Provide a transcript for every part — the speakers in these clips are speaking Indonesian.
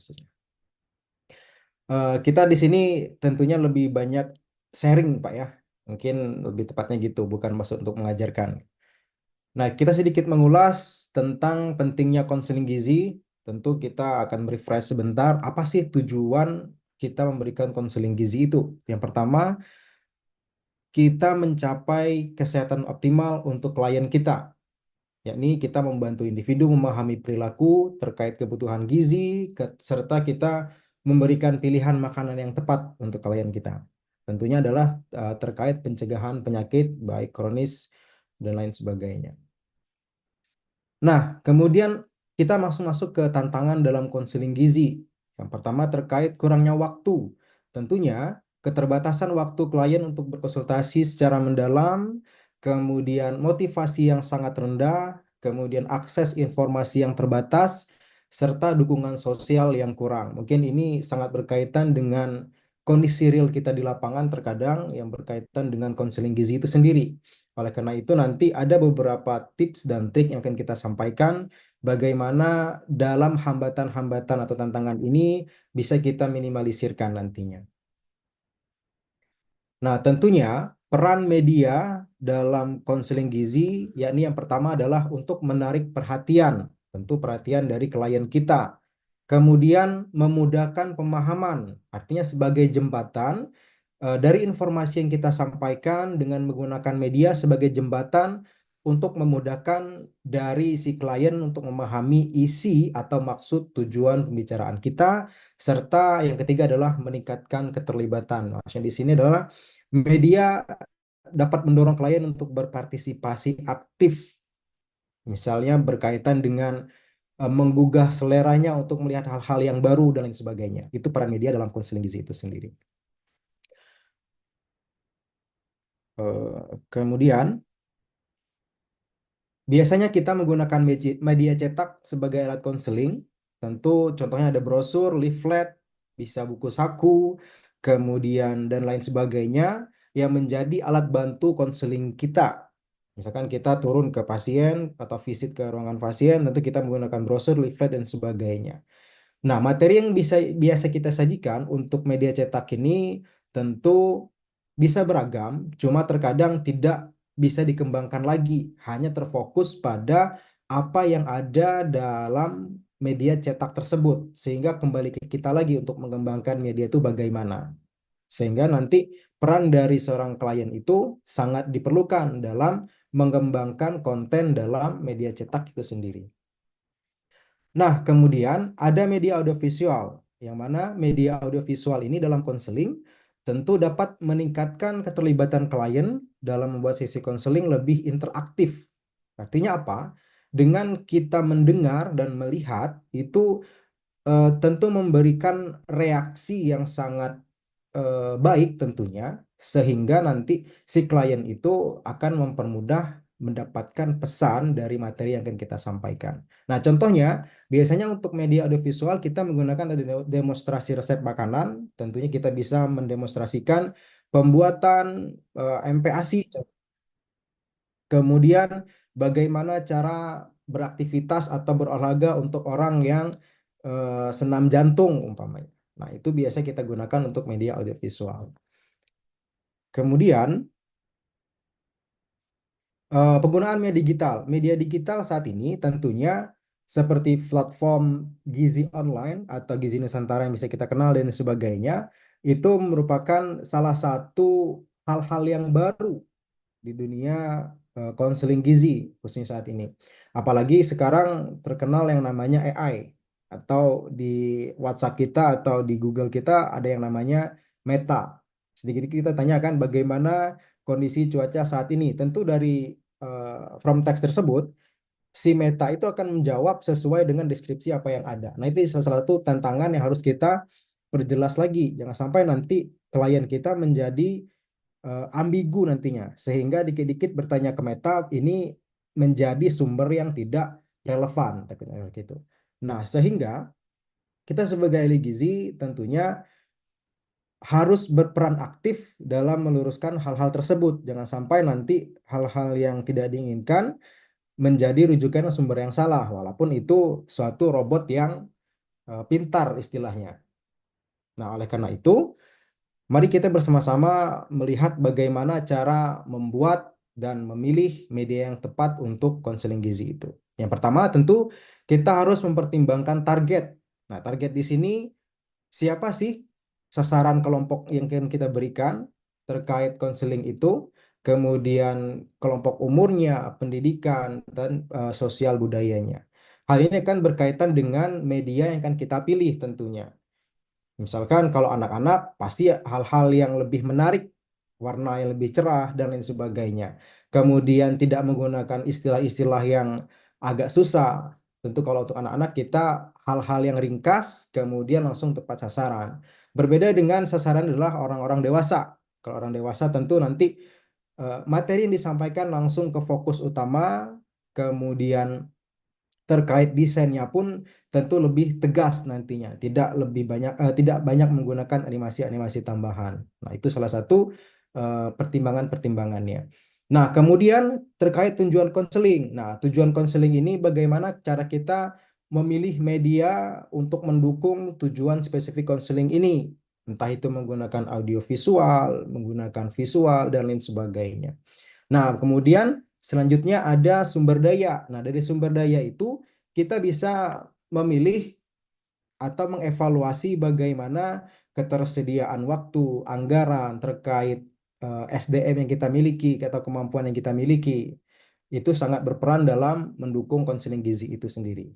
khususnya. Kita di sini tentunya lebih banyak sharing, Pak ya. Mungkin lebih tepatnya gitu, bukan maksud untuk mengajarkan. Nah, kita sedikit mengulas tentang pentingnya konseling gizi. Tentu kita akan refresh sebentar, apa sih tujuan kita memberikan konseling gizi itu? Yang pertama, kita mencapai kesehatan optimal untuk klien kita, yakni kita membantu individu memahami perilaku terkait kebutuhan gizi, serta kita memberikan pilihan makanan yang tepat untuk klien kita. Tentunya adalah terkait pencegahan penyakit, baik kronis dan lain sebagainya. Nah, kemudian kita masuk ke tantangan dalam konseling gizi. Yang pertama terkait kurangnya waktu. Tentunya keterbatasan waktu klien untuk berkonsultasi secara mendalam, kemudian motivasi yang sangat rendah, kemudian akses informasi yang terbatas, serta dukungan sosial yang kurang. Mungkin ini sangat berkaitan dengan kondisi real kita di lapangan terkadang yang berkaitan dengan konseling gizi itu sendiri. Oleh karena itu nanti ada beberapa tips dan trik yang akan kita sampaikan bagaimana dalam hambatan-hambatan atau tantangan ini bisa kita minimalisirkan nantinya. Nah, tentunya peran media dalam konseling gizi, yakni yang pertama adalah untuk menarik perhatian, tentu perhatian dari klien kita. Kemudian memudahkan pemahaman, artinya sebagai jembatan dari informasi yang kita sampaikan dengan menggunakan media sebagai jembatan untuk memudahkan dari si klien untuk memahami isi atau maksud tujuan pembicaraan kita, serta yang ketiga adalah meningkatkan keterlibatan. Maksudnya di sini adalah media dapat mendorong klien untuk berpartisipasi aktif, misalnya berkaitan dengan menggugah seleranya untuk melihat hal-hal yang baru dan lain sebagainya. Itu peran media dalam konseling gizi itu sendiri. Kemudian biasanya kita menggunakan media cetak sebagai alat konseling. Tentu contohnya ada brosur, leaflet, bisa buku saku, kemudian dan lain sebagainya yang menjadi alat bantu konseling kita. Misalkan kita turun ke pasien atau visit ke ruangan pasien, tentu kita menggunakan brosur, leaflet, dan sebagainya. Nah, materi yang biasa kita sajikan untuk media cetak ini tentu bisa beragam, cuma terkadang tidak bisa dikembangkan lagi, hanya terfokus pada apa yang ada dalam media cetak tersebut, sehingga kembali ke kita lagi untuk mengembangkan media itu bagaimana. Sehingga nanti peran dari seorang klien itu sangat diperlukan dalam mengembangkan konten dalam media cetak itu sendiri. Nah, kemudian ada media audiovisual, yang mana media audiovisual ini dalam konseling tentu dapat meningkatkan keterlibatan klien dalam membuat sesi konseling lebih interaktif. Artinya apa? Dengan kita mendengar dan melihat itu tentu memberikan reaksi yang sangat baik tentunya, sehingga nanti si klien itu akan mempermudah mendapatkan pesan dari materi yang akan kita sampaikan. Nah, contohnya, biasanya untuk media audiovisual kita menggunakan demonstrasi resep makanan. Tentunya kita bisa mendemonstrasikan pembuatan MPASI. Kemudian bagaimana cara beraktivitas atau berolahraga untuk orang yang senam jantung umpamanya. Nah, itu biasa kita gunakan untuk media audiovisual. Kemudian penggunaan media digital. Media digital saat ini tentunya seperti platform Gizi Online atau Gizi Nusantara yang bisa kita kenal dan sebagainya, itu merupakan salah satu hal-hal yang baru di dunia konseling gizi khususnya saat ini. Apalagi sekarang terkenal yang namanya AI, atau di WhatsApp kita atau di Google kita ada yang namanya Meta. Sedikit kita tanyakan bagaimana kondisi cuaca saat ini. Tentu dari from text tersebut si Meta itu akan menjawab sesuai dengan deskripsi apa yang ada. Nah, itu salah satu tantangan yang harus kita perjelas lagi. Jangan sampai nanti klien kita menjadi ambigu nantinya, sehingga dikit-dikit bertanya ke Meta ini menjadi sumber yang tidak relevan, takutnya seperti itu. Nah, sehingga kita sebagai ahli gizi tentunya harus berperan aktif dalam meluruskan hal-hal tersebut. Jangan sampai nanti hal-hal yang tidak diinginkan menjadi rujukan sumber yang salah, walaupun itu suatu robot yang pintar istilahnya. Nah, oleh karena itu, mari kita bersama-sama melihat bagaimana cara membuat dan memilih media yang tepat untuk konseling gizi itu. Yang pertama, tentu kita harus mempertimbangkan target. Nah, target di sini siapa sih sasaran kelompok yang akan kita berikan terkait konseling itu, kemudian kelompok umurnya, pendidikan, dan sosial budayanya. Hal ini akan berkaitan dengan media yang akan kita pilih tentunya. Misalkan kalau anak-anak pasti hal-hal yang lebih menarik, warna yang lebih cerah dan lain sebagainya. Kemudian tidak menggunakan istilah-istilah yang agak susah. Tentu kalau untuk anak-anak kita hal-hal yang ringkas, kemudian langsung tepat sasaran. Berbeda dengan sasaran adalah orang-orang dewasa. Kalau orang dewasa tentu nanti materi yang disampaikan langsung ke fokus utama, kemudian terkait desainnya pun tentu lebih tegas nantinya, tidak banyak menggunakan animasi-animasi tambahan. Nah, itu salah satu pertimbangan-pertimbangannya. Nah, kemudian terkait tujuan konseling. Nah, tujuan konseling ini bagaimana cara kita memilih media untuk mendukung tujuan spesifik konseling ini. Entah itu menggunakan audio visual, menggunakan visual, dan lain sebagainya. Nah, kemudian selanjutnya ada sumber daya. Nah, dari sumber daya itu kita bisa memilih atau mengevaluasi bagaimana ketersediaan waktu, anggaran terkait SDM yang kita miliki atau kemampuan yang kita miliki. Itu sangat berperan dalam mendukung konseling gizi itu sendiri.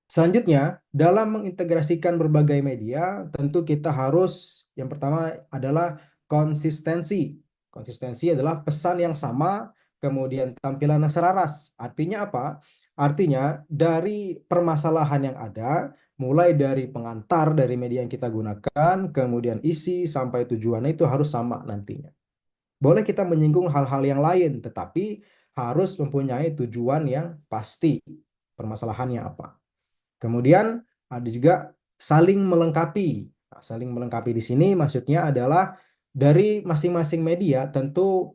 Selanjutnya, dalam mengintegrasikan berbagai media, tentu kita harus, yang pertama adalah konsistensi. Konsistensi adalah pesan yang sama, kemudian tampilan yang selaras. Artinya apa? Artinya dari permasalahan yang ada, mulai dari pengantar dari media yang kita gunakan, kemudian isi sampai tujuannya itu harus sama nantinya. Boleh kita menyinggung hal-hal yang lain, tetapi harus mempunyai tujuan yang pasti. Permasalahannya apa? Kemudian ada juga saling melengkapi. Nah, saling melengkapi di sini maksudnya adalah dari masing-masing media tentu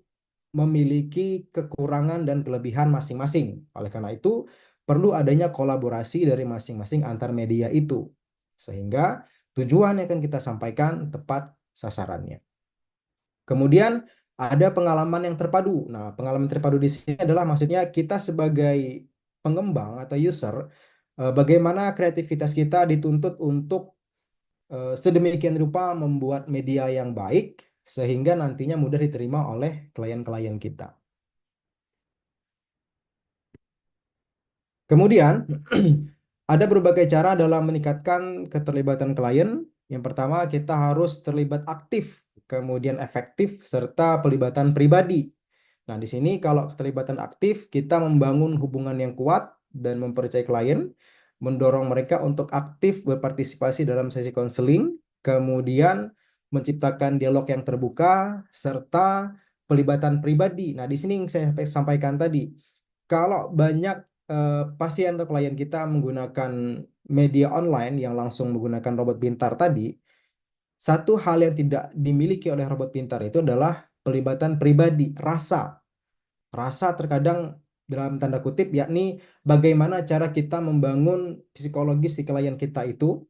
memiliki kekurangan dan kelebihan masing-masing. Oleh karena itu, perlu adanya kolaborasi dari masing-masing antar media itu. Sehingga tujuan yang akan kita sampaikan tepat sasarannya. Kemudian ada pengalaman yang terpadu. Nah, pengalaman terpadu di sini adalah maksudnya kita sebagai pengembang atau user, bagaimana kreativitas kita dituntut untuk sedemikian rupa membuat media yang baik sehingga nantinya mudah diterima oleh klien-klien kita. Kemudian ada berbagai cara dalam meningkatkan keterlibatan klien. Yang pertama, kita harus terlibat aktif, kemudian efektif, serta pelibatan pribadi. Nah, di sini kalau keterlibatan aktif, kita membangun hubungan yang kuat dan mempercayai klien, mendorong mereka untuk aktif berpartisipasi dalam sesi konseling, kemudian menciptakan dialog yang terbuka, serta pelibatan pribadi. Nah, di sini yang saya sampaikan tadi, kalau banyak pasien atau klien kita menggunakan media online yang langsung menggunakan robot pintar tadi, satu hal yang tidak dimiliki oleh robot pintar itu adalah pelibatan pribadi, rasa. Rasa terkadang dalam tanda kutip, yakni bagaimana cara kita membangun psikologis si klien kita itu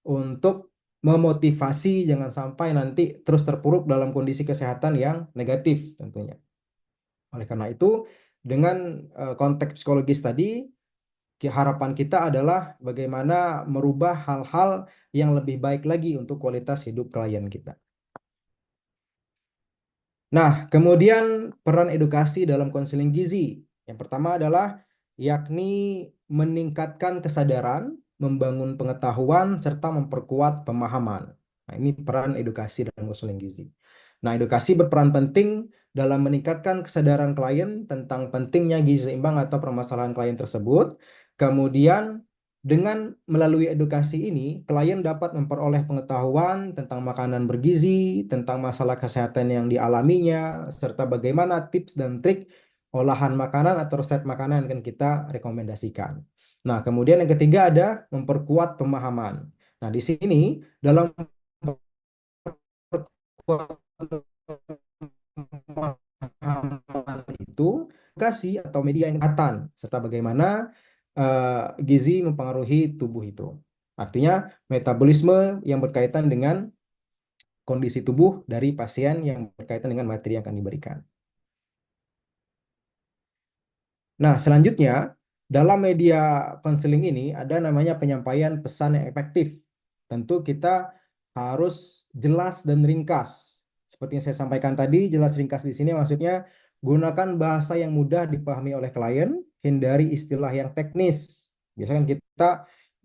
untuk memotivasi jangan sampai nanti terus terpuruk dalam kondisi kesehatan yang negatif tentunya. Oleh karena itu, dengan konteks psikologis tadi, harapan kita adalah bagaimana merubah hal-hal yang lebih baik lagi untuk kualitas hidup klien kita. Nah, kemudian peran edukasi dalam konseling gizi. Yang pertama adalah yakni meningkatkan kesadaran, membangun pengetahuan, serta memperkuat pemahaman. Nah, ini peran edukasi dalam konseling gizi. Nah, edukasi berperan penting dalam meningkatkan kesadaran klien tentang pentingnya gizi seimbang atau permasalahan klien tersebut. Kemudian dengan melalui edukasi ini, klien dapat memperoleh pengetahuan tentang makanan bergizi, tentang masalah kesehatan yang dialaminya, serta bagaimana tips dan trik olahan makanan atau resep makanan yang akan kita rekomendasikan. Nah, kemudian yang ketiga ada memperkuat pemahaman. Nah, di sini dalam memperkuat pemahaman itu, edukasi atau media yang kelihatan, serta bagaimana gizi mempengaruhi tubuh itu. Artinya metabolisme yang berkaitan dengan kondisi tubuh dari pasien yang berkaitan dengan materi yang akan diberikan. Nah, selanjutnya dalam media konseling ini ada namanya penyampaian pesan yang efektif. Tentu kita harus jelas dan ringkas. Seperti yang saya sampaikan tadi, jelas ringkas di sini maksudnya gunakan bahasa yang mudah dipahami oleh klien, hindari istilah yang teknis. Biasanya kan kita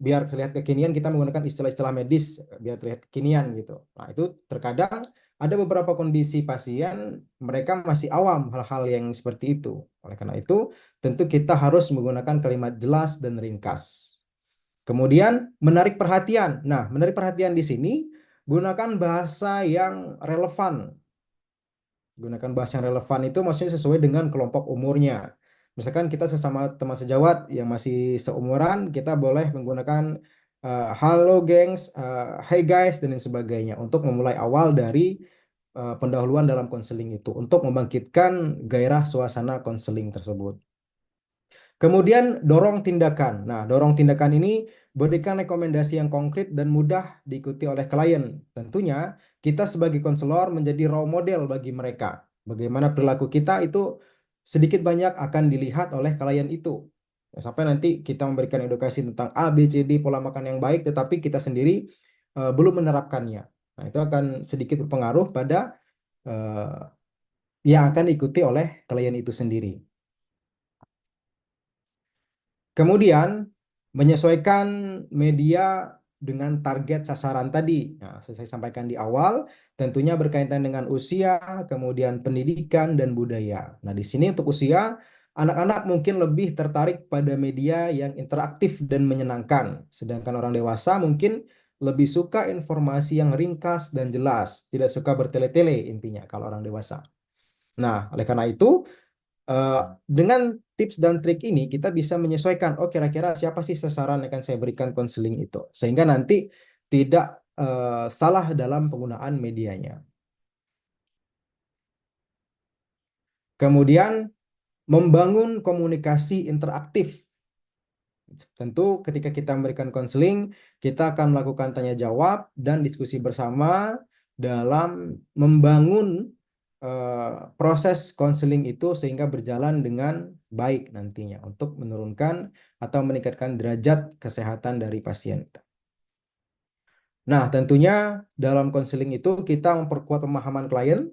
biar terlihat kekinian kita menggunakan istilah-istilah medis biar terlihat kekinian gitu. Nah, itu terkadang ada beberapa kondisi pasien mereka masih awam hal-hal yang seperti itu. Oleh karena itu, tentu kita harus menggunakan kalimat jelas dan ringkas. Kemudian menarik perhatian. Nah, menarik perhatian di sini gunakan bahasa yang relevan. Gunakan bahasa yang relevan itu maksudnya sesuai dengan kelompok umurnya. Misalkan kita sesama teman sejawat yang masih seumuran, kita boleh menggunakan halo gengs, hey guys, dan lain sebagainya untuk memulai awal dari pendahuluan dalam konseling itu untuk membangkitkan gairah suasana konseling tersebut. Kemudian dorong tindakan. Nah, dorong tindakan ini berikan rekomendasi yang konkret dan mudah diikuti oleh klien. Tentunya kita sebagai konselor menjadi role model bagi mereka. Bagaimana perilaku kita itu sedikit banyak akan dilihat oleh klien itu. Sampai nanti kita memberikan edukasi tentang A, B, C, D, pola makan yang baik, tetapi kita sendiri belum menerapkannya. Nah, itu akan sedikit berpengaruh pada uh, yang akan diikuti oleh klien itu sendiri. Kemudian menyesuaikan media dengan target sasaran tadi. Nah, saya sampaikan di awal, tentunya berkaitan dengan usia, kemudian pendidikan dan budaya. Nah, di sini untuk usia, anak-anak mungkin lebih tertarik pada media yang interaktif dan menyenangkan, sedangkan orang dewasa mungkin lebih suka informasi yang ringkas dan jelas, tidak suka bertele-tele intinya kalau orang dewasa. Nah, oleh karena itu, Eh, dengan tips dan trik ini kita bisa menyesuaikan, oh kira-kira siapa sih sasaran yang akan saya berikan konseling itu, sehingga nanti tidak salah dalam penggunaan medianya. Kemudian membangun komunikasi interaktif. Tentu ketika kita memberikan konseling, kita akan melakukan tanya jawab dan diskusi bersama dalam membangun proses konseling itu sehingga berjalan dengan baik nantinya untuk menurunkan atau meningkatkan derajat kesehatan dari pasien. Nah, tentunya dalam konseling itu kita memperkuat pemahaman klien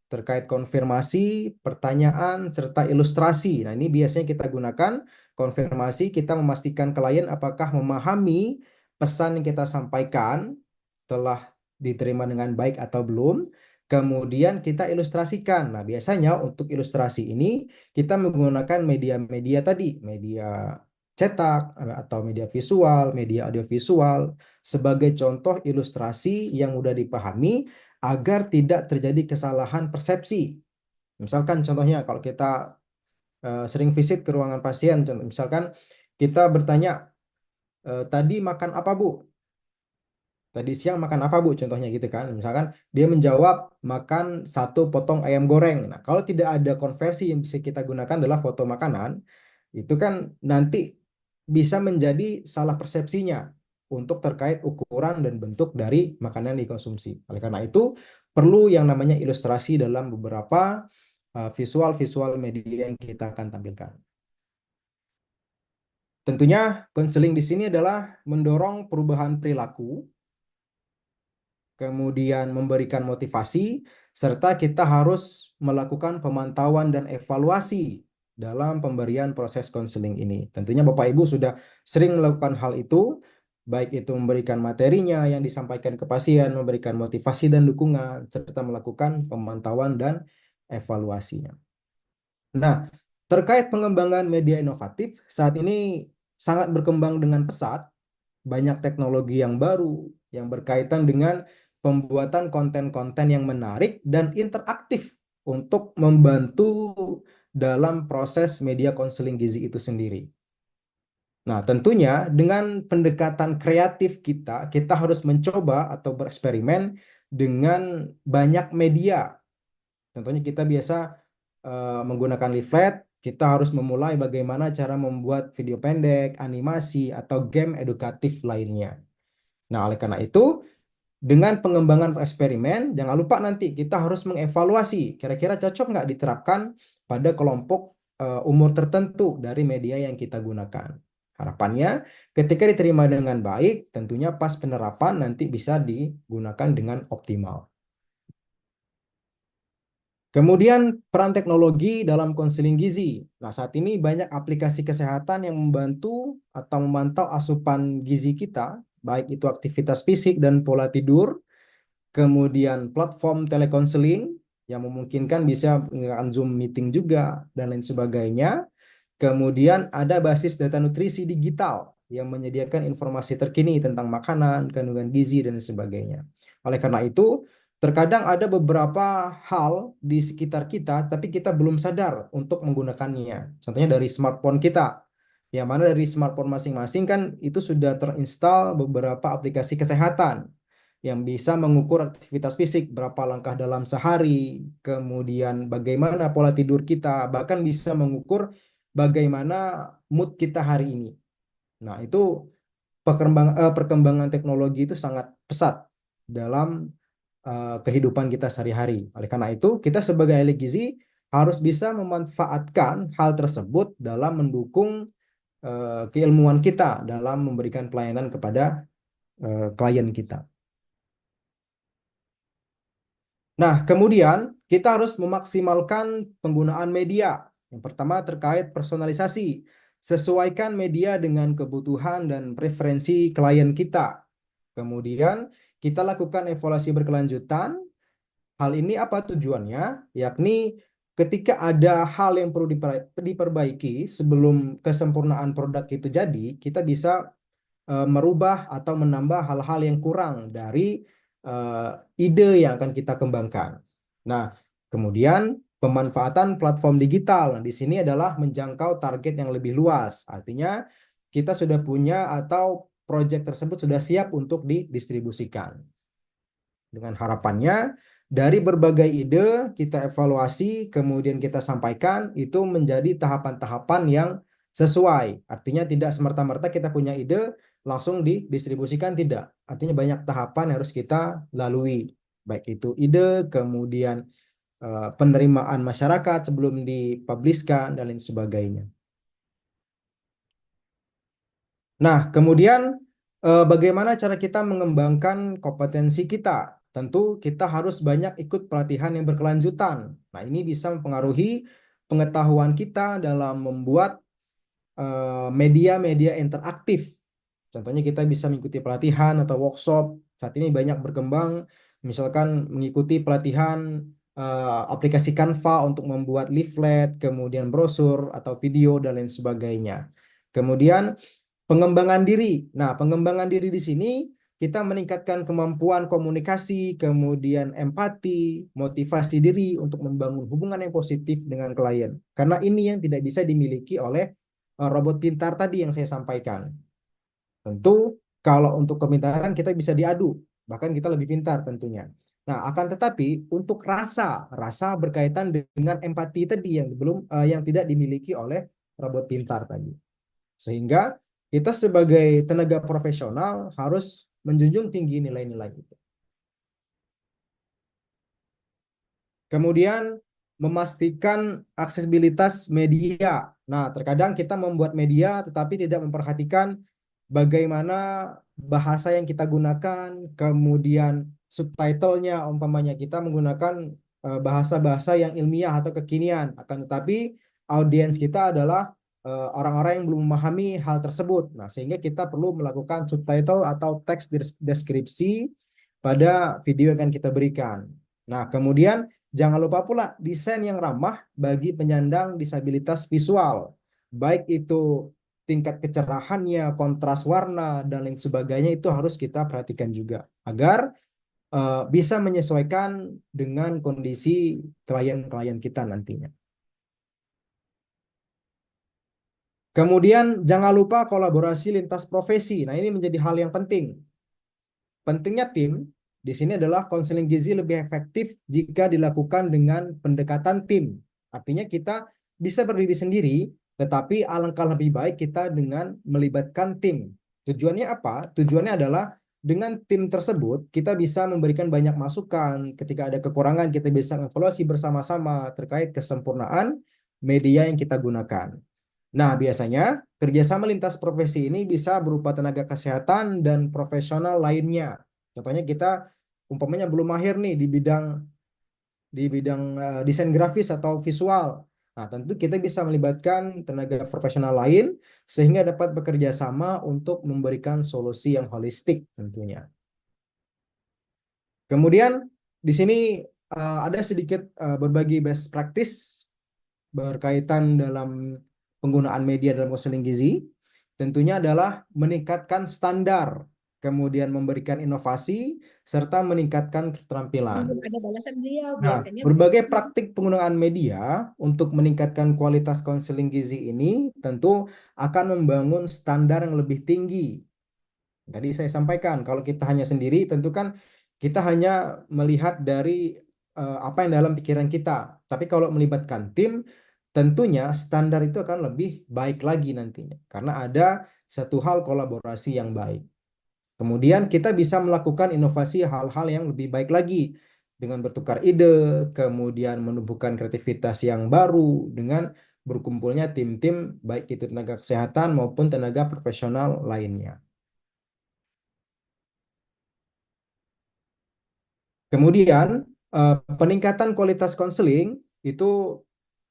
terkait konfirmasi, pertanyaan, serta ilustrasi. Nah, ini biasanya kita gunakan konfirmasi, kita memastikan klien apakah memahami pesan yang kita sampaikan telah diterima dengan baik atau belum. Kemudian kita ilustrasikan. Nah, biasanya untuk ilustrasi ini kita menggunakan media-media tadi, media cetak atau media visual, media audiovisual sebagai contoh ilustrasi yang mudah dipahami agar tidak terjadi kesalahan persepsi. Misalkan contohnya kalau kita sering visit ke ruangan pasien, misalkan kita bertanya, tadi makan apa Bu? Tadi siang makan apa Bu? Contohnya gitu kan. Misalkan dia menjawab makan satu potong ayam goreng. Nah, kalau tidak ada konversi yang bisa kita gunakan adalah foto makanan, itu kan nanti bisa menjadi salah persepsinya untuk terkait ukuran dan bentuk dari makanan yang dikonsumsi. Oleh karena itu, perlu yang namanya ilustrasi dalam beberapa visual-visual media yang kita akan tampilkan. Tentunya konseling di sini adalah mendorong perubahan perilaku, kemudian memberikan motivasi, serta kita harus melakukan pemantauan dan evaluasi dalam pemberian proses konseling ini. Tentunya Bapak Ibu sudah sering melakukan hal itu, baik itu memberikan materinya yang disampaikan ke pasien, memberikan motivasi dan dukungan, serta melakukan pemantauan dan evaluasinya. Nah, terkait pengembangan media inovatif, saat ini sangat berkembang dengan pesat, banyak teknologi yang baru yang berkaitan dengan pembuatan konten-konten yang menarik dan interaktif untuk membantu dalam proses media konseling gizi itu sendiri. Nah, tentunya dengan pendekatan kreatif kita, kita harus mencoba atau bereksperimen dengan banyak media. Contohnya kita biasa menggunakan leaflet, Kita harus memulai bagaimana cara membuat video pendek, animasi, atau game edukatif lainnya. Nah, oleh karena itu, dengan pengembangan eksperimen, jangan lupa nanti kita harus mengevaluasi kira-kira cocok nggak diterapkan pada kelompok umur tertentu dari media yang kita gunakan. Harapannya, ketika diterima dengan baik, tentunya pas penerapan nanti bisa digunakan dengan optimal. Kemudian peran teknologi dalam konseling gizi. Nah, saat ini banyak aplikasi kesehatan yang membantu atau memantau asupan gizi kita, baik itu aktivitas fisik dan pola tidur. Kemudian platform telekonseling yang memungkinkan bisa menggunakan Zoom meeting juga dan lain sebagainya. Kemudian ada basis data nutrisi digital yang menyediakan informasi terkini tentang makanan, kandungan gizi, dan sebagainya. Oleh karena itu, terkadang ada beberapa hal di sekitar kita, tapi kita belum sadar untuk menggunakannya. Contohnya dari smartphone kita. Yang mana dari smartphone masing-masing kan itu sudah terinstall beberapa aplikasi kesehatan yang bisa mengukur aktivitas fisik, berapa langkah dalam sehari, kemudian bagaimana pola tidur kita, bahkan bisa mengukur bagaimana mood kita hari ini. Nah, itu perkembangan teknologi itu sangat pesat dalam kehidupan kita sehari-hari. Oleh karena itu, kita sebagai ahli gizi harus bisa memanfaatkan hal tersebut dalam mendukung keilmuan kita dalam memberikan pelayanan kepada klien kita. Nah, kemudian kita harus memaksimalkan penggunaan media. Yang pertama terkait personalisasi. Sesuaikan media dengan kebutuhan dan preferensi klien kita. Kemudian kita lakukan evaluasi berkelanjutan. Hal ini apa tujuannya? Yakni ketika ada hal yang perlu diperbaiki sebelum kesempurnaan produk itu jadi, kita bisa merubah atau menambah hal-hal yang kurang dari eh, ide yang akan kita kembangkan. Nah, kemudian pemanfaatan platform digital. Nah, di sini adalah menjangkau target yang lebih luas. Artinya kita sudah punya atau proyek tersebut sudah siap untuk didistribusikan. Dengan harapannya dari berbagai ide kita evaluasi, kemudian kita sampaikan itu menjadi tahapan-tahapan yang sesuai. Artinya tidak semerta-merta kita punya ide langsung didistribusikan, tidak. Artinya banyak tahapan yang harus kita lalui. Baik itu ide, kemudian penerimaan masyarakat sebelum dipubliskan dan lain sebagainya. Nah, kemudian bagaimana cara kita mengembangkan kompetensi kita? Tentu kita harus banyak ikut pelatihan yang berkelanjutan. Nah, ini bisa mempengaruhi pengetahuan kita dalam membuat media-media interaktif. Contohnya kita bisa mengikuti pelatihan atau workshop. Saat ini banyak berkembang, misalkan mengikuti pelatihan aplikasi Canva untuk membuat leaflet, kemudian brosur atau video dan lain sebagainya. Kemudian pengembangan diri. Nah, pengembangan diri di sini kita meningkatkan kemampuan komunikasi, kemudian empati, motivasi diri untuk membangun hubungan yang positif dengan klien. Karena ini yang tidak bisa dimiliki oleh robot pintar tadi yang saya sampaikan. Tentu kalau untuk kepintaran kita bisa diadu, bahkan kita lebih pintar tentunya. Nah, akan tetapi untuk rasa berkaitan dengan empati tadi yang yang tidak dimiliki oleh robot pintar tadi. Sehingga kita sebagai tenaga profesional harus menjunjung tinggi nilai-nilai itu. Kemudian memastikan aksesibilitas media. Nah, terkadang kita membuat media tetapi tidak memperhatikan bagaimana bahasa yang kita gunakan, kemudian subtitlenya, umpamanya kita menggunakan bahasa-bahasa yang ilmiah atau kekinian. Akan tetapi audiens kita adalah orang-orang yang belum memahami hal tersebut. Nah, sehingga kita perlu melakukan subtitle atau teks deskripsi pada video yang akan kita berikan. Nah, kemudian jangan lupa pula desain yang ramah bagi penyandang disabilitas visual. Baik itu tingkat kecerahannya, kontras warna, dan lain sebagainya itu harus kita perhatikan juga. Agar bisa menyesuaikan dengan kondisi klien-klien kita nantinya. Kemudian jangan lupa kolaborasi lintas profesi. Nah, ini menjadi hal yang penting. Pentingnya tim di sini adalah konseling gizi lebih efektif jika dilakukan dengan pendekatan tim. Artinya kita bisa berdiri sendiri, tetapi alangkah lebih baik kita dengan melibatkan tim. Tujuannya apa? Tujuannya adalah dengan tim tersebut kita bisa memberikan banyak masukan. Ketika ada kekurangan, kita bisa evaluasi bersama-sama terkait kesempurnaan media yang kita gunakan. Nah, biasanya kerjasama lintas profesi ini bisa berupa tenaga kesehatan dan profesional lainnya. Contohnya kita umpamanya belum mahir nih di bidang desain grafis atau visual. Nah, tentu kita bisa melibatkan tenaga profesional lain sehingga dapat bekerja sama untuk memberikan solusi yang holistik tentunya. Kemudian di sini ada sedikit berbagi best practice berkaitan dalam penggunaan media dalam konseling gizi. Tentunya adalah meningkatkan standar, kemudian memberikan inovasi, serta meningkatkan keterampilan. Belum ada balasan beliau, Nah, biasanya berbagai begitu. praktik penggunaan media untuk meningkatkan kualitas konseling gizi ini tentu akan membangun standar yang lebih tinggi. Tadi saya sampaikan, kalau kita hanya sendiri, tentu kan kita hanya melihat dari apa yang dalam pikiran kita. Tapi kalau melibatkan tim, tentunya standar itu akan lebih baik lagi nantinya, karena ada satu hal kolaborasi yang baik. Kemudian kita bisa melakukan inovasi hal-hal yang lebih baik lagi dengan bertukar ide, kemudian menumbuhkan kreativitas yang baru dengan berkumpulnya tim-tim baik itu tenaga kesehatan maupun tenaga profesional lainnya. Kemudian peningkatan kualitas konseling itu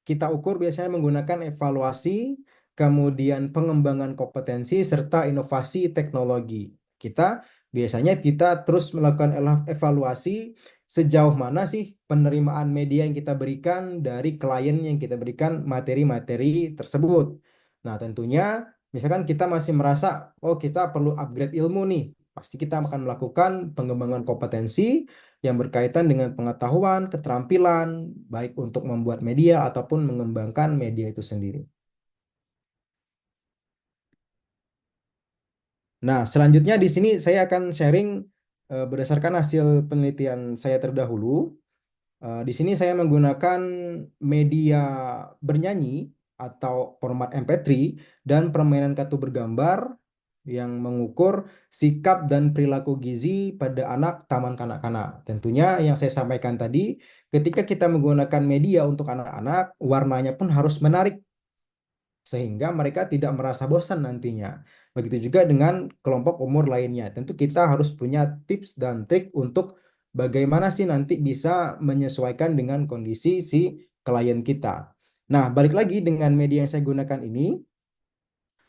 kita ukur biasanya menggunakan evaluasi, kemudian pengembangan kompetensi serta inovasi teknologi. Kita biasanya terus melakukan evaluasi sejauh mana sih penerimaan media yang kita berikan dari klien yang kita berikan materi-materi tersebut. Nah, tentunya misalkan kita masih merasa oh kita perlu upgrade ilmu nih, pasti kita akan melakukan pengembangan kompetensi yang berkaitan dengan pengetahuan, keterampilan, baik untuk membuat media ataupun mengembangkan media itu sendiri. Nah, selanjutnya di sini saya akan sharing berdasarkan hasil penelitian saya terdahulu. Di sini saya menggunakan media bernyanyi atau format MP3 dan permainan kartu bergambar yang mengukur sikap dan perilaku gizi pada anak taman kanak-kanak. Tentunya yang saya sampaikan tadi, ketika kita menggunakan media untuk anak-anak, warnanya pun harus menarik sehingga mereka tidak merasa bosan nantinya. Begitu juga dengan kelompok umur lainnya. Tentu kita harus punya tips dan trik untuk bagaimana sih nanti bisa menyesuaikan dengan kondisi si klien kita. Nah, balik lagi dengan media yang saya gunakan ini,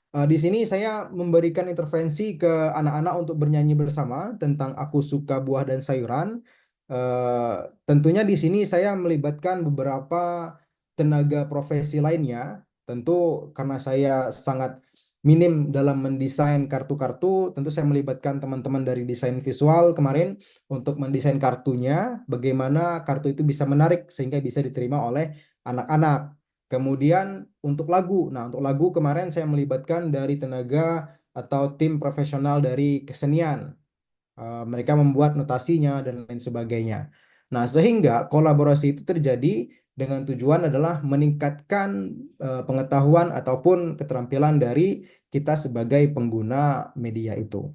di sini saya memberikan intervensi ke anak-anak untuk bernyanyi bersama tentang aku suka buah dan sayuran. Eh, Tentunya di sini saya melibatkan beberapa tenaga profesi lainnya. Tentu karena saya sangat minim dalam mendesain kartu-kartu, tentu saya melibatkan teman-teman dari desain visual kemarin untuk mendesain kartunya, bagaimana kartu itu bisa menarik sehingga bisa diterima oleh anak-anak. Kemudian untuk lagu kemarin saya melibatkan dari tenaga atau tim profesional dari kesenian. Mereka membuat notasinya dan lain sebagainya. Nah, sehingga kolaborasi itu terjadi dengan tujuan adalah meningkatkan pengetahuan ataupun keterampilan dari kita sebagai pengguna media itu.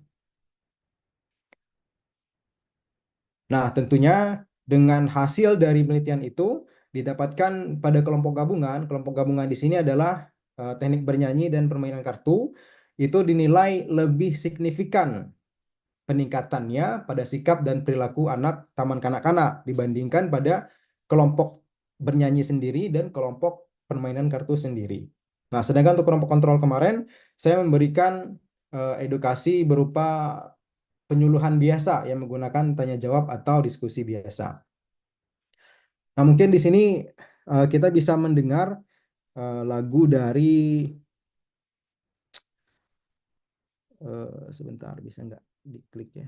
Nah, tentunya dengan hasil dari penelitian itu didapatkan pada kelompok gabungan. Kelompok gabungan di sini adalah teknik bernyanyi dan permainan kartu. Itu dinilai lebih signifikan peningkatannya pada sikap dan perilaku anak taman kanak-kanak dibandingkan pada kelompok bernyanyi sendiri dan kelompok permainan kartu sendiri. Nah, sedangkan untuk kelompok kontrol kemarin, saya memberikan edukasi berupa penyuluhan biasa yang menggunakan tanya jawab atau diskusi biasa. Nah, mungkin di sini kita bisa mendengar lagu dari sebentar bisa nggak diklik ya.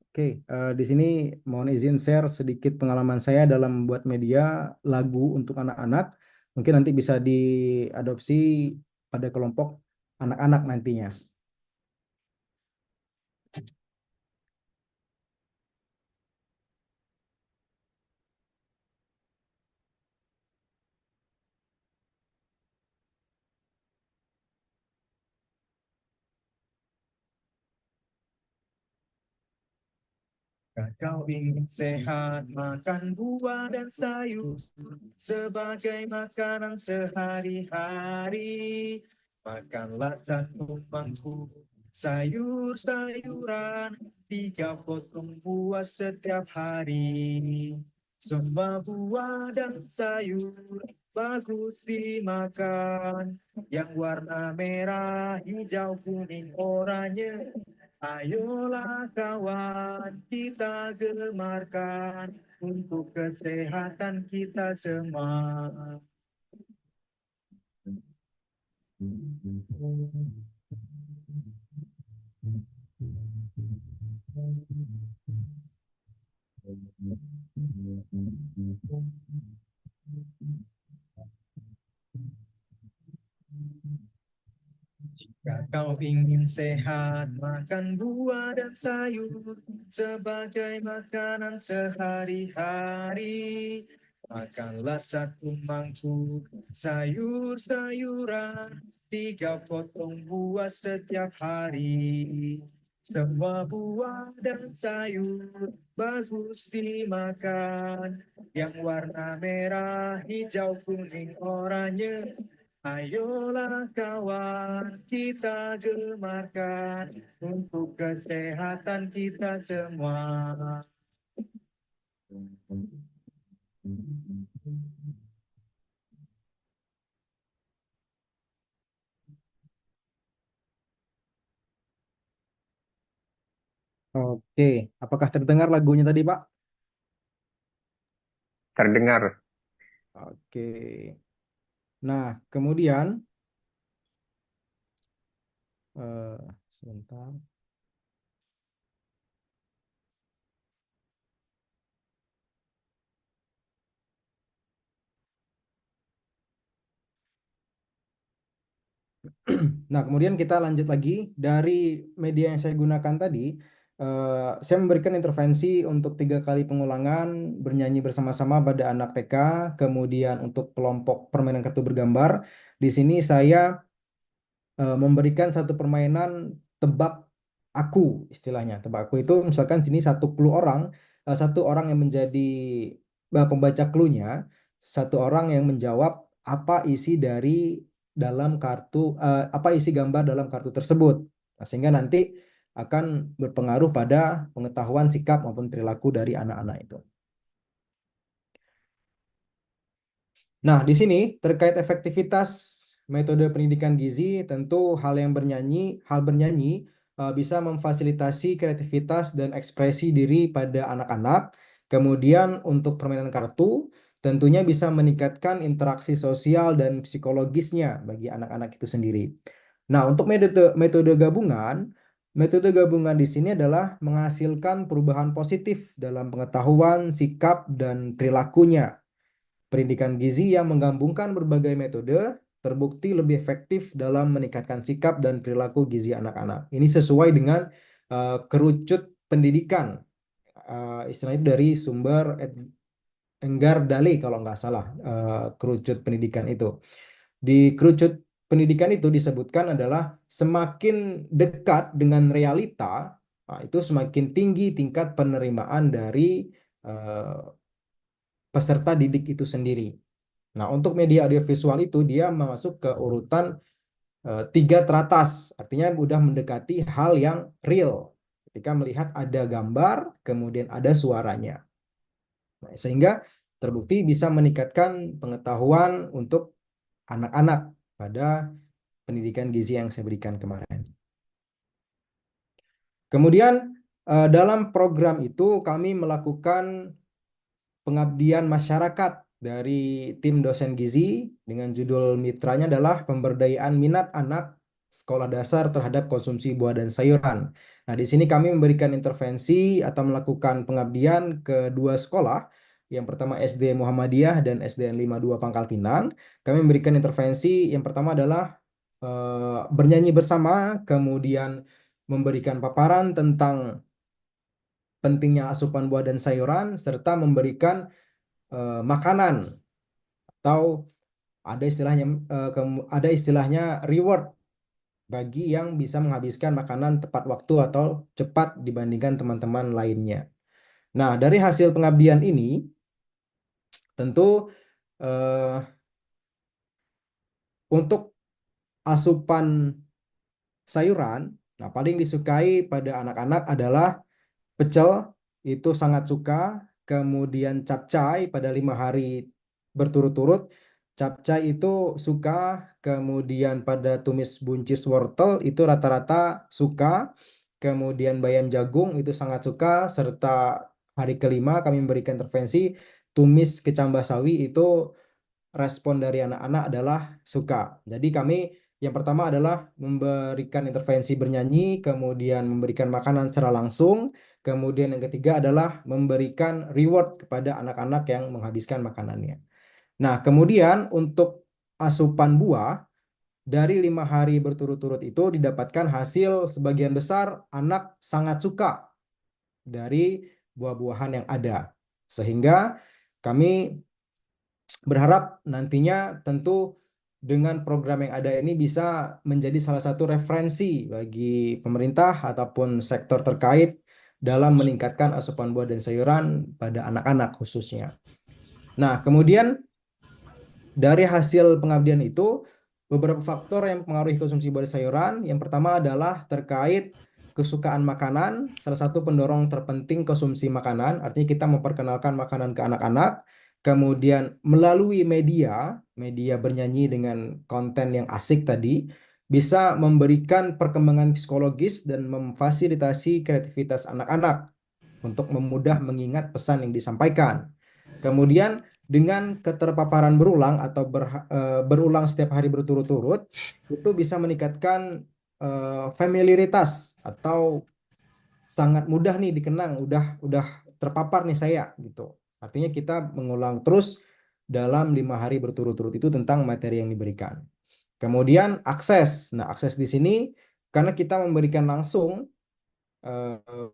Oke, di sini mohon izin share sedikit pengalaman saya dalam membuat media lagu untuk anak-anak. Mungkin nanti bisa diadopsi pada kelompok anak-anak nantinya. Kau ingin sehat, makan buah dan sayur sebagai makanan sehari-hari. Makanlah satu mangkuk sayur-sayuran, 3 potong buah setiap hari. Semua buah dan sayur bagus dimakan, yang warna merah, hijau, kuning, oranye. Ayolah kawan, kita gemarkan untuk kesehatan kita semua. Jika kau ingin sehat, makan buah dan sayur sebagai makanan sehari-hari. Makanlah satu mangkuk sayur-sayuran, 3 potong buah setiap hari. Semua buah dan sayur bagus dimakan, yang warna merah, hijau, kuning, oranye. Ayolah kawan, kita gemarkan untuk kesehatan kita semua. Oke, apakah terdengar lagunya tadi, Pak? Terdengar. Oke. Nah, kemudian eh, sebentar. Nah, kemudian kita lanjut lagi dari media yang saya gunakan tadi. Saya memberikan intervensi untuk 3 kali pengulangan bernyanyi bersama-sama pada anak TK, kemudian untuk kelompok permainan kartu bergambar. Di sini saya memberikan satu permainan tebak aku, istilahnya. Tebak aku itu misalkan sini satu clue orang, satu orang yang menjadi pembaca clue-nya, satu orang yang menjawab apa isi dari dalam kartu, apa isi gambar dalam kartu tersebut. Nah, sehingga nanti akan berpengaruh pada pengetahuan sikap maupun perilaku dari anak-anak itu. Nah, di sini terkait efektivitas metode pendidikan gizi, tentu hal bernyanyi bisa memfasilitasi kreativitas dan ekspresi diri pada anak-anak. Kemudian untuk permainan kartu, tentunya bisa meningkatkan interaksi sosial dan psikologisnya bagi anak-anak itu sendiri. Nah, untuk metode gabungan di sini adalah menghasilkan perubahan positif dalam pengetahuan, sikap, dan perilakunya. Pendidikan gizi yang menggabungkan berbagai metode terbukti lebih efektif dalam meningkatkan sikap dan perilaku gizi anak-anak. Ini sesuai dengan kerucut pendidikan, istilahnya dari sumber Enggar Dale kalau nggak salah, kerucut pendidikan itu. Di kerucut pendidikan itu disebutkan adalah semakin dekat dengan realita, itu semakin tinggi tingkat penerimaan dari eh, peserta didik itu sendiri. Nah, untuk media audiovisual itu dia masuk ke urutan 3 teratas, artinya sudah mendekati hal yang real. Ketika melihat ada gambar, kemudian ada suaranya. Nah, sehingga terbukti bisa meningkatkan pengetahuan untuk anak-anak pada pendidikan gizi yang saya berikan kemarin. Kemudian dalam program itu kami melakukan pengabdian masyarakat dari tim dosen gizi dengan judul mitranya adalah pemberdayaan minat anak sekolah dasar terhadap konsumsi buah dan sayuran. Nah, di sini kami memberikan intervensi atau melakukan pengabdian ke dua sekolah. Yang pertama SD Muhammadiyah dan SDN 52 Pangkal Pinang. Kami memberikan intervensi yang pertama adalah bernyanyi bersama, kemudian memberikan paparan tentang pentingnya asupan buah dan sayuran, serta memberikan makanan atau ada istilahnya ada istilahnya reward bagi yang bisa menghabiskan makanan tepat waktu atau cepat dibandingkan teman-teman lainnya. Nah, dari hasil pengabdian ini tentu eh, untuk asupan sayuran, nah paling disukai pada anak-anak adalah pecel, itu sangat suka. Kemudian capcay pada 5 hari berturut-turut, capcay itu suka. Kemudian pada tumis buncis wortel itu rata-rata suka. Kemudian bayam jagung itu sangat suka. Serta hari kelima kami memberikan intervensi tumis kecambah sawi, itu respon dari anak-anak adalah suka. Jadi kami yang pertama adalah memberikan intervensi bernyanyi, kemudian memberikan makanan secara langsung, kemudian yang ketiga adalah memberikan reward kepada anak-anak yang menghabiskan makanannya. Nah, kemudian untuk asupan buah dari 5 hari berturut-turut itu didapatkan hasil sebagian besar anak sangat suka dari buah-buahan yang ada. Sehingga kami berharap nantinya tentu dengan program yang ada ini bisa menjadi salah satu referensi bagi pemerintah ataupun sektor terkait dalam meningkatkan asupan buah dan sayuran pada anak-anak khususnya. Nah, kemudian dari hasil pengabdian itu, beberapa faktor yang mempengaruhi konsumsi buah dan sayuran. Yang pertama adalah terkait kesukaan makanan. Salah satu pendorong terpenting konsumsi makanan, artinya kita memperkenalkan makanan ke anak-anak. Kemudian melalui media bernyanyi dengan konten yang asik tadi, bisa memberikan perkembangan psikologis dan memfasilitasi kreativitas anak-anak untuk memudah mengingat pesan yang disampaikan. Kemudian dengan keterpaparan berulang atau berulang setiap hari berturut-turut, itu bisa meningkatkan familiaritas atau sangat mudah nih dikenang, udah terpapar nih saya gitu. Artinya kita mengulang terus dalam 5 hari berturut-turut itu tentang materi yang diberikan. Kemudian akses. Nah, akses di sini karena kita memberikan langsung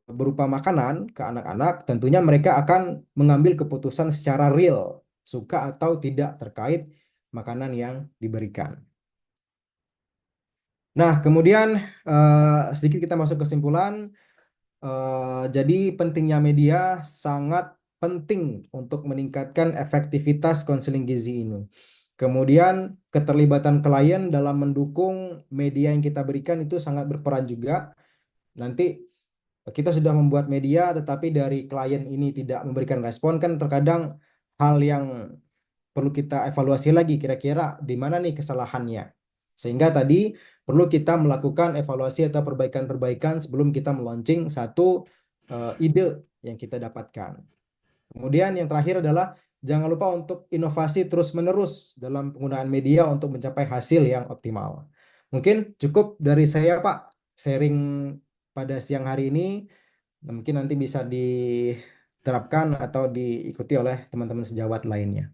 berupa makanan ke anak-anak, tentunya mereka akan mengambil keputusan secara real, suka atau tidak terkait makanan yang diberikan. Nah, kemudian sedikit kita masuk kesimpulan. Jadi pentingnya media sangat penting untuk meningkatkan efektivitas konseling gizi ini. Kemudian keterlibatan klien dalam mendukung media yang kita berikan itu sangat berperan juga. Nanti kita sudah membuat media, tetapi dari klien ini tidak memberikan respon, kan terkadang hal yang perlu kita evaluasi lagi, kira-kira di mana nih kesalahannya. Sehingga tadi perlu kita melakukan evaluasi atau perbaikan-perbaikan sebelum kita meluncing satu ide yang kita dapatkan. Kemudian yang terakhir adalah jangan lupa untuk inovasi terus-menerus dalam penggunaan media untuk mencapai hasil yang optimal. Mungkin cukup dari saya, Pak, sharing pada siang hari ini. Mungkin nanti bisa diterapkan atau diikuti oleh teman-teman sejawat lainnya.